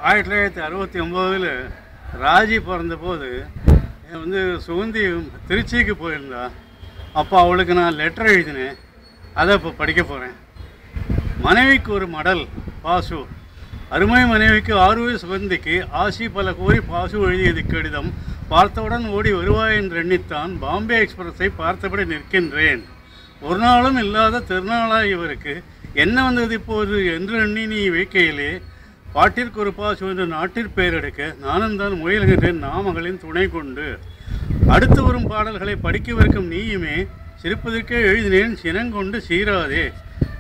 1969 ராஜி பிறந்தபோது சுகந்தி திருச்சிக்கு போயிருந்தா. அப்போ அவளுக்கு நான் லெட்டர் எழுதினேன். அதை இப்போ படிக்க போகிறேன். மனைவிக்கு ஒரு மடல் பாசு. அருமை மனைவிக்கு ஆர்வ சுகந்திக்கு ஆசி பல கோரி பாசு எழுதியது கடிதம் பார்த்தவுடன் ஓடி வருவாய் என்று எண்ணித்தான் பாம்பே எக்ஸ்பிரஸை பார்த்தபடி நிற்கின்றேன். ஒரு நாளும் இல்லாத திருநாளாய் இவருக்கு என்ன வந்தது இப்போது என்று எண்ணி நீ வைக்கையிலே பாட்டிற்கு ஒரு பாசு என்று நாட்டிற்பெயர் எடுக்க நானும் தான் முயல்கின்றேன் நாமகளின் துணை கொண்டு. அடுத்து வரும் பாடல்களை படிக்கவிருக்கும் நீயுமே சிரிப்பதற்கே எழுதினேன் சினங்கொண்டு சீராதே.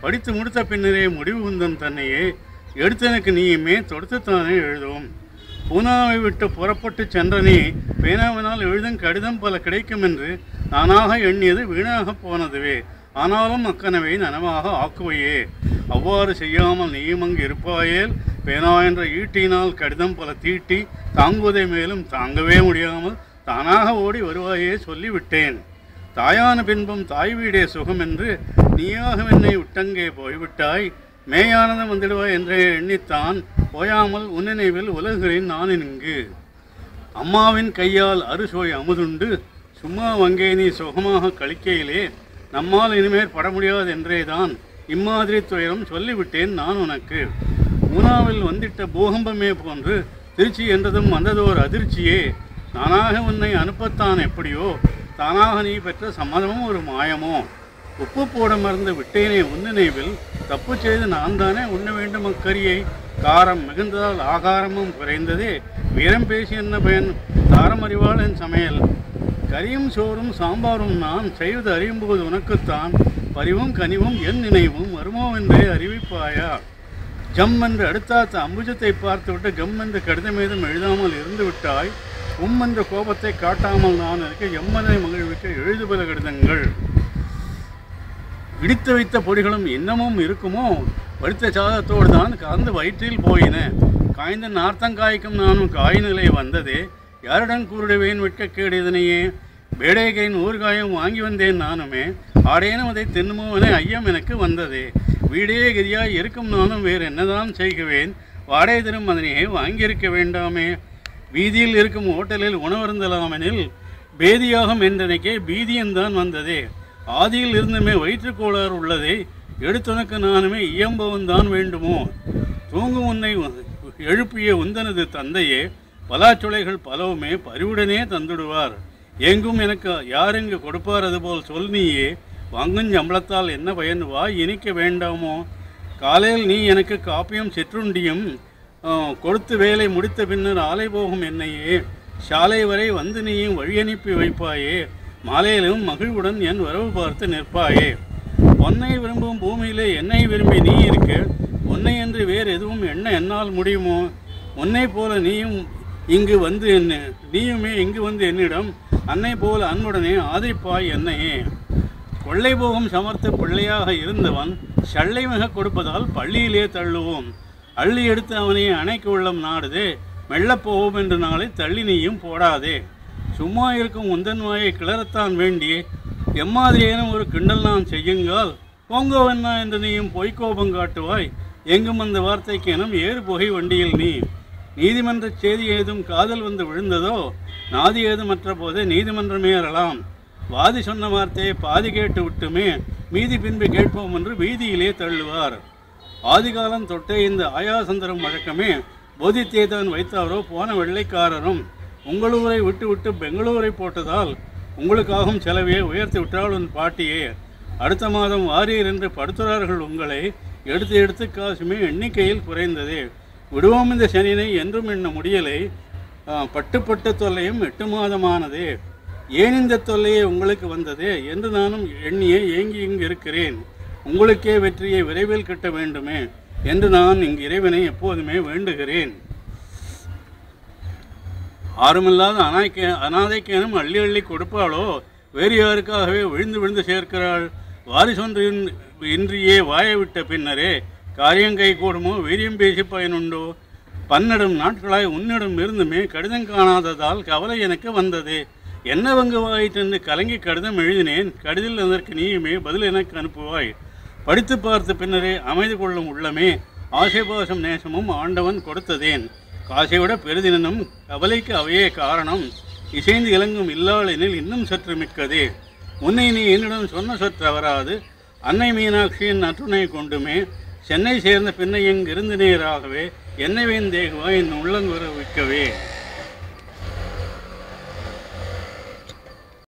படித்து முடித்த பின்னரே முடிவு குந்தன் தன்னையே எடுத்தனுக்கு நீயுமே தொடுத்துத்தானே எழுதுவோம். பூனாவை விட்டு புறப்பட்டு சென்ற நீ பேனாவினால் எழுதும் கடிதம் பல கிடைக்கும் என்று நானாக எண்ணியது வீணாக போனதுவே. ஆனாலும் அக்கனவை நனவாக ஆக்குவையே. அவ்வாறு செய்யாமல் நீயும் அங்கு இருப்பாயேல் பேனா என்ற ஈட்டினால் கடிதம் பல தீட்டி தாங்குவதை மேலும் தாங்கவே முடியாமல் தானாக ஓடி வருவாயே சொல்லிவிட்டேன். தாயான பின்பும் தாய் வீடே சுகம் என்று நீயாக என்னை விட்டங்கே போய்விட்டாய். மேயானதம் வந்துடுவாய் என்றே எண்ணித்தான் போயாமல் உன்னினைவில் உலகுகிறேன் நான் இங்கு. அம்மாவின் கையால் அறுசுவை அமுதுண்டு சும்மா வங்கே நீ சுகமாக கழிக்கையிலே நம்மால் இனிமேல் பட முடியாது என்றேதான் இம்மாதிரி துயரம் சொல்லிவிட்டேன் நான் உனக்கு. பூனாவில் வந்திட்ட பூகம்பமே போன்று திருச்சி என்றதும் வந்ததோர் அதிர்ச்சியே. நானாக உன்னை அனுப்பத்தான் எப்படியோ தானாக நீ பெற்ற சம்மதமும் ஒரு மாயமோ. உப்பு போட மறந்து விட்டேனே உன்னினைவில் தப்பு செய்து நான் தானே உண்ண வேண்டும் அக்கரியை. காரம் மிகுந்ததால் ஆகாரமும் குறைந்ததே வீரம் பேசி என்ன பயன் தாரம் அறிவாள் என் சமையல். கரியும் சோறும் சாம்பாரும் நான் செய்வது அறியும்போது உனக்குத்தான் பரிவும் கனிவும் என் நினைவும் வருமோ என்றே அறிவிப்பாயா. ஜம் என்று அடுத்தாத்த அம்புஜத்தை பார்த்துவிட்டு கம் என்று கடிதம் ஏதும் எழுதாமல் இருந்து விட்டாய். என்ற கோபத்தை காட்டாமல் நான் இருக்க எம்மனை மகிழ்விக்க எழுதுபல கடிதங்கள். இடித்து வைத்த பொடிகளும் இன்னமும் இருக்குமோ. வடித்த சாதத்தோடு தான் கலந்து வயிற்றில் போயின. காய்ந்த நார்த்தங்காய்க்கும் நானும் காய் நிலை வந்ததே. யாரிடம் கூறிடுவேன் வெட்கக்கேடு இதனையே. பேடேகையின் ஊறுகாயும் வாங்கி வந்தேன் நானுமே. ஆடேனும் அதை தின்னுமோ என ஐயம் எனக்கு வந்ததே. வீடே கதியாய் இருக்கும் நானும் வேறு என்னதான் செய்குவேன். வாடகை தரும் அதனையே வாங்கியிருக்க வேண்டாமே. வீதியில் இருக்கும் ஹோட்டலில் உணவருந்தலாமெனில் பேதியாகும் என்றனைக்கே பீதியந்தான் வந்ததே. ஆதியில் இருந்துமே வயிற்றுக்கோளாறு உள்ளதே. எடுத்துனக்கு நானுமே இயம்பவன் தான் வேண்டுமோ. தூங்கும் உன்னை எழுப்பிய உந்தனது தந்தையே பலாச்சுளைகள் பலவுமே பரிவுடனே தந்துடுவார். எங்கும் எனக்கு யாரெங்கு கொடுப்பார் அதுபோல் சொல் நீயே. வாங்கும் சம்பளத்தால் என்ன பயன் வாய் இனிக்க வேண்டாமோ. காலையில் நீ எனக்கு காப்பியும் சிற்றுண்டியும் கொடுத்து வேலை முடித்த பின்னர் ஆலை போகும் என்னையே. சாலை வரை வந்து நீயும் வழியனுப்பி வைப்பாயே. மாலையிலும் மகிழ்வுடன் என் வரவு பார்த்து நிற்பாயே. உன்னை விரும்பும் பூமியிலே என்னை விரும்பி நீ இருக்க உன்னை என்று வேறு எதுவும் என்னால் முடியுமோ. உன்னை போல நீயுமே இங்கு வந்து என்னிடம் அன்னை போல அன்புடனே ஆதிப்பாய் என்னையே. கொள்ளை போகும் சமர்த்த பிள்ளையாக இருந்தவன் சள்ளை மிக கொடுப்பதால் பள்ளியிலே தள்ளுவோம். அள்ளி எடுத்து அவனை அணைக்கு உள்ளம் நாடுதே. மெல்லப்போவோம் என்று நாளை தள்ளி நீயும் போடாதே. சும்மா இருக்கும் உந்தன் வாயை கிளறத்தான் வேண்டியே. எம்மாதிரியேனும் ஒரு கிண்டல் நான் செய்யுங்கால் போங்கோவென்னா என்று நீயும் பொய்க்கோபம் காட்டுவாய். எங்கும் அந்த வார்த்தைக்கேனும் ஏறு புகை வண்டியில் நீ. நீதிமன்ற செய்தி ஏதும் காதல் வந்து விழுந்ததோ. நாதி ஏதுமற்ற போதே நீதிமன்றமே அறலாம். வாதி சொன்ன வார்த்தையை பாதி கேட்டு விட்டுமே மீதி பின்பு கேட்போம் என்று வீதியிலே தள்ளுவார். ஆதிகாலம் தொட்டே இந்த ஆயாசந்தரம் வழக்கமே போதித்தேதான் வைத்தாரோ போன வெள்ளைக்காரரும். உங்களூரை விட்டு விட்டு பெங்களூரை போட்டதால் உங்களுக்காகும் செலவையே உயர்த்தி விட்டால் உன் பாட்டியே. அடுத்த மாதம் வாரீர் என்று படுத்துறார்கள் உங்களை. எடுத்து எடுத்து காசுமே எண்ணிக்கையில் குறைந்ததே. விடுவோம் இந்த சனினை என்றும் எண்ண முடியலை. பட்டு தொல்லையும் 8 மாதமானதே. ஏன் இந்த தொல்லையே உங்களுக்கு வந்ததே என்று நானும் எண்ணியே ஏங்கி இங்கு இருக்கிறேன். உங்களுக்கே வெற்றியை விரைவில் கிட்ட வேண்டுமே என்று நான் இங்கு இறைவனை எப்போதுமே வேண்டுகிறேன். ஆறுமில்லாத அனாதைக்கேனும் அள்ளி அள்ளி கொடுப்பாளோ. வேறு யாருக்காகவே விழுந்து விழுந்து சேர்க்கிறாள். வாரிசொன்றின் இன்றியே வாய விட்ட பின்னரே காரியங்கை கூடுமோ வீரியம் பேசி பயனுண்டோ. பன்னெடும் நாட்களாய் உன்னிடம் இருந்துமே கடிதம் காணாததால் கவலை எனக்கு வந்ததே. என்ன வங்குவாயிற்றென்று கலங்கி கடிதம் எழுதினேன். கடிதில் அதற்கு நீயுமே பதில் எனக்கு அனுப்புவாய். படித்து பார்த்த பின்னரே அமைதி கொள்ளும் உள்ளமே ஆசைபாசம் நேசமும் ஆண்டவன் கொடுத்ததேன். காசை விட பெரிதினும் கவலைக்கு அவையே காரணம். இசைந்து இலங்கும் இல்லாளெனில் இன்னும் சற்று மிக்கதே. உன்னை நீ என்னிடம் சொன்ன சொற்று அவராது. அன்னை மீனாட்சியின் நற்றுணை கொண்டுமே சென்னை சேர்ந்த பின்னை எங்கிருந்து நேராகவே என்னை வேந்தேகுவா என் உள்ளங்குற விற்கவே.